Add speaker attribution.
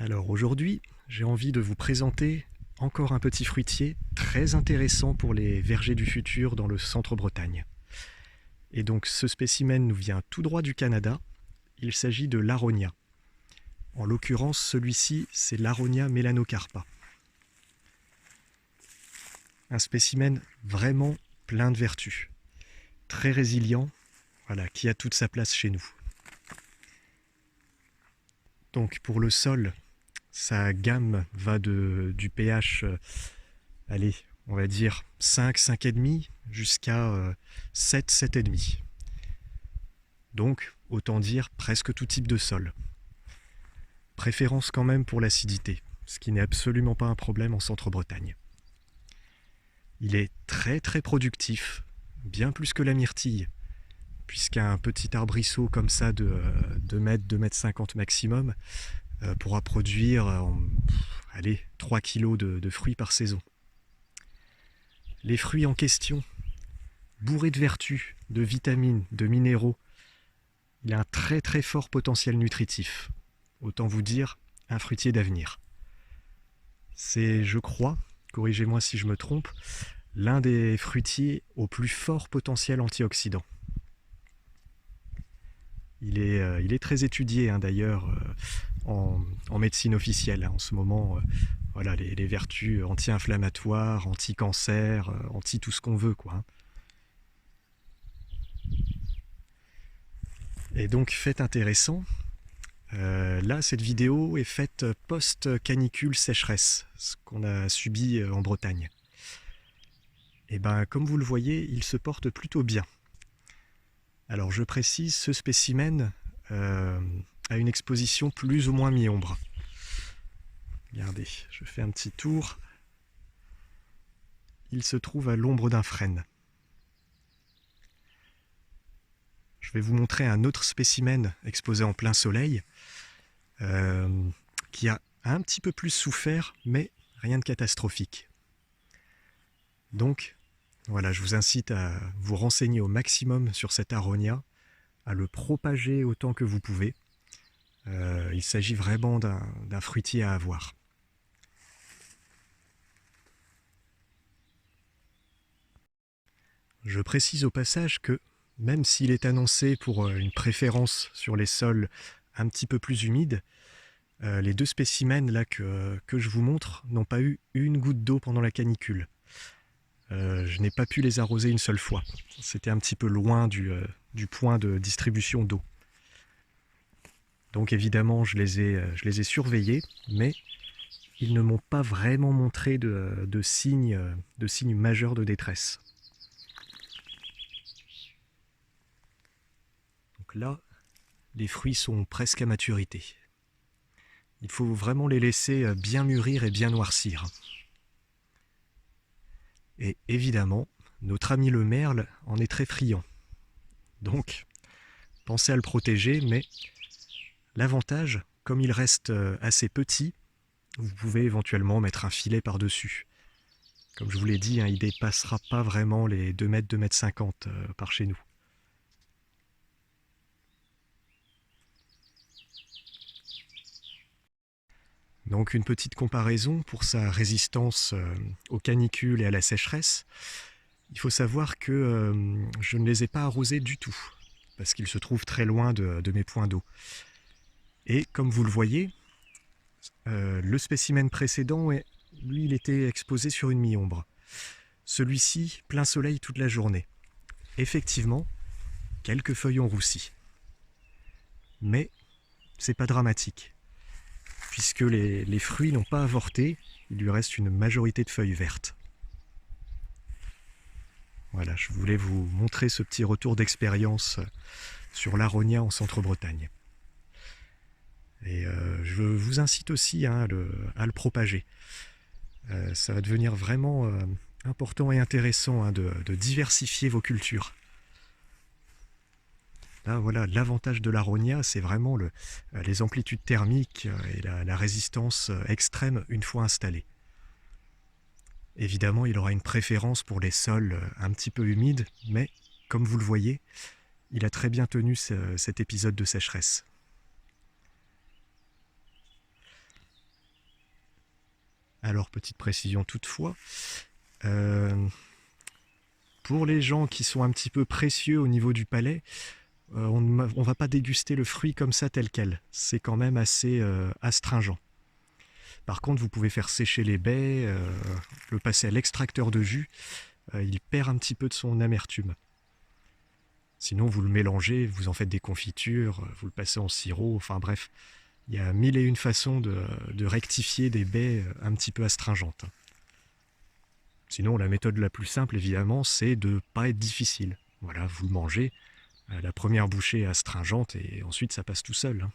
Speaker 1: Alors aujourd'hui, j'ai envie de vous présenter encore un petit fruitier très intéressant pour les vergers du futur dans le centre-Bretagne. Et donc ce spécimen nous vient tout droit du Canada, il s'agit de l'Aronia. En l'occurrence, celui-ci, c'est l'Aronia melanocarpa. Un spécimen vraiment plein de vertus, très résilient, voilà, qui a toute sa place chez nous. Donc pour le sol, sa gamme va du pH, allez, on va dire 5, 5,5 jusqu'à 7, 7,5. Donc, autant dire presque tout type de sol. Préférence quand même pour l'acidité, ce qui n'est absolument pas un problème en centre-Bretagne. Il est très très productif, bien plus que la myrtille, puisqu'un petit arbrisseau comme ça de 2 mètres, 2 mètres 50 maximum pourra produire allez, 3 kilos de fruits par saison. Les fruits en question, bourrés de vertus, de vitamines, de minéraux, il a un très très fort potentiel nutritif. Autant vous dire, un fruitier d'avenir. C'est, je crois, corrigez-moi si je me trompe, l'un des fruitiers au plus fort potentiel antioxydant. Il est très étudié hein, d'ailleurs en médecine officielle. Hein, en ce moment, voilà, les vertus anti-inflammatoires, anti-cancer, anti tout ce qu'on veut, quoi. Hein. Et donc, fait intéressant, là, cette vidéo est faite post-canicule sécheresse, ce qu'on a subi en Bretagne. Et ben, comme vous le voyez, il se porte plutôt bien. Alors, je précise, ce spécimen a une exposition plus ou moins mi-ombre. Regardez, je fais un petit tour. Il se trouve à l'ombre d'un frêne. Je vais vous montrer un autre spécimen exposé en plein soleil qui a un petit peu plus souffert, mais rien de catastrophique. Donc, voilà, je vous incite à vous renseigner au maximum sur cet aronia, à le propager autant que vous pouvez. Il s'agit vraiment d'un fruitier à avoir. Je précise au passage que même s'il est annoncé pour une préférence sur les sols un petit peu plus humides, les deux spécimens là que je vous montre n'ont pas eu une goutte d'eau pendant la canicule. Je n'ai pas pu les arroser une seule fois. C'était un petit peu loin du point de distribution d'eau. Donc évidemment, je les ai surveillés, mais ils ne m'ont pas vraiment montré de signes majeurs de détresse. Donc là, les fruits sont presque à maturité. Il faut vraiment les laisser bien mûrir et bien noircir. Et évidemment, notre ami le merle en est très friand. Donc, pensez à le protéger, mais l'avantage, comme il reste assez petit, vous pouvez éventuellement mettre un filet par-dessus. Comme je vous l'ai dit, hein, il ne dépassera pas vraiment les 2 mètres, 2 mètres 50 par chez nous. Donc une petite comparaison pour sa résistance aux canicules et à la sécheresse. Il faut savoir que je ne les ai pas arrosés du tout, parce qu'ils se trouvent très loin de mes points d'eau. Et comme vous le voyez, le spécimen précédent, lui, il était exposé sur une mi-ombre. Celui-ci, plein soleil toute la journée. Effectivement, quelques feuilles ont roussi. Mais c'est pas dramatique, puisque les fruits n'ont pas avorté, il lui reste une majorité de feuilles vertes. Voilà, je voulais vous montrer ce petit retour d'expérience sur l'Aronia en Centre-Bretagne. Et je vous incite aussi hein, à le propager. Ça va devenir vraiment important et intéressant hein, de diversifier vos cultures. Là, voilà, l'avantage de l'Aronia, c'est vraiment les amplitudes thermiques et la résistance extrême une fois installée. Évidemment, il aura une préférence pour les sols un petit peu humides, mais comme vous le voyez, il a très bien tenu cet épisode de sécheresse. Alors, petite précision toutefois, euh, pour les gens qui sont un petit peu précieux au niveau du palais, on ne va pas déguster le fruit comme ça tel quel. C'est quand même assez astringent. Par contre, vous pouvez faire sécher les baies, le passer à l'extracteur de jus. Il perd un petit peu de son amertume. Sinon, vous le mélangez, vous en faites des confitures, vous le passez en sirop. Enfin bref, il y a mille et une façons de rectifier des baies un petit peu astringentes. Sinon, la méthode la plus simple, évidemment, c'est de ne pas être difficile. Voilà, vous le mangez, la première bouchée est astringente et ensuite ça passe tout seul.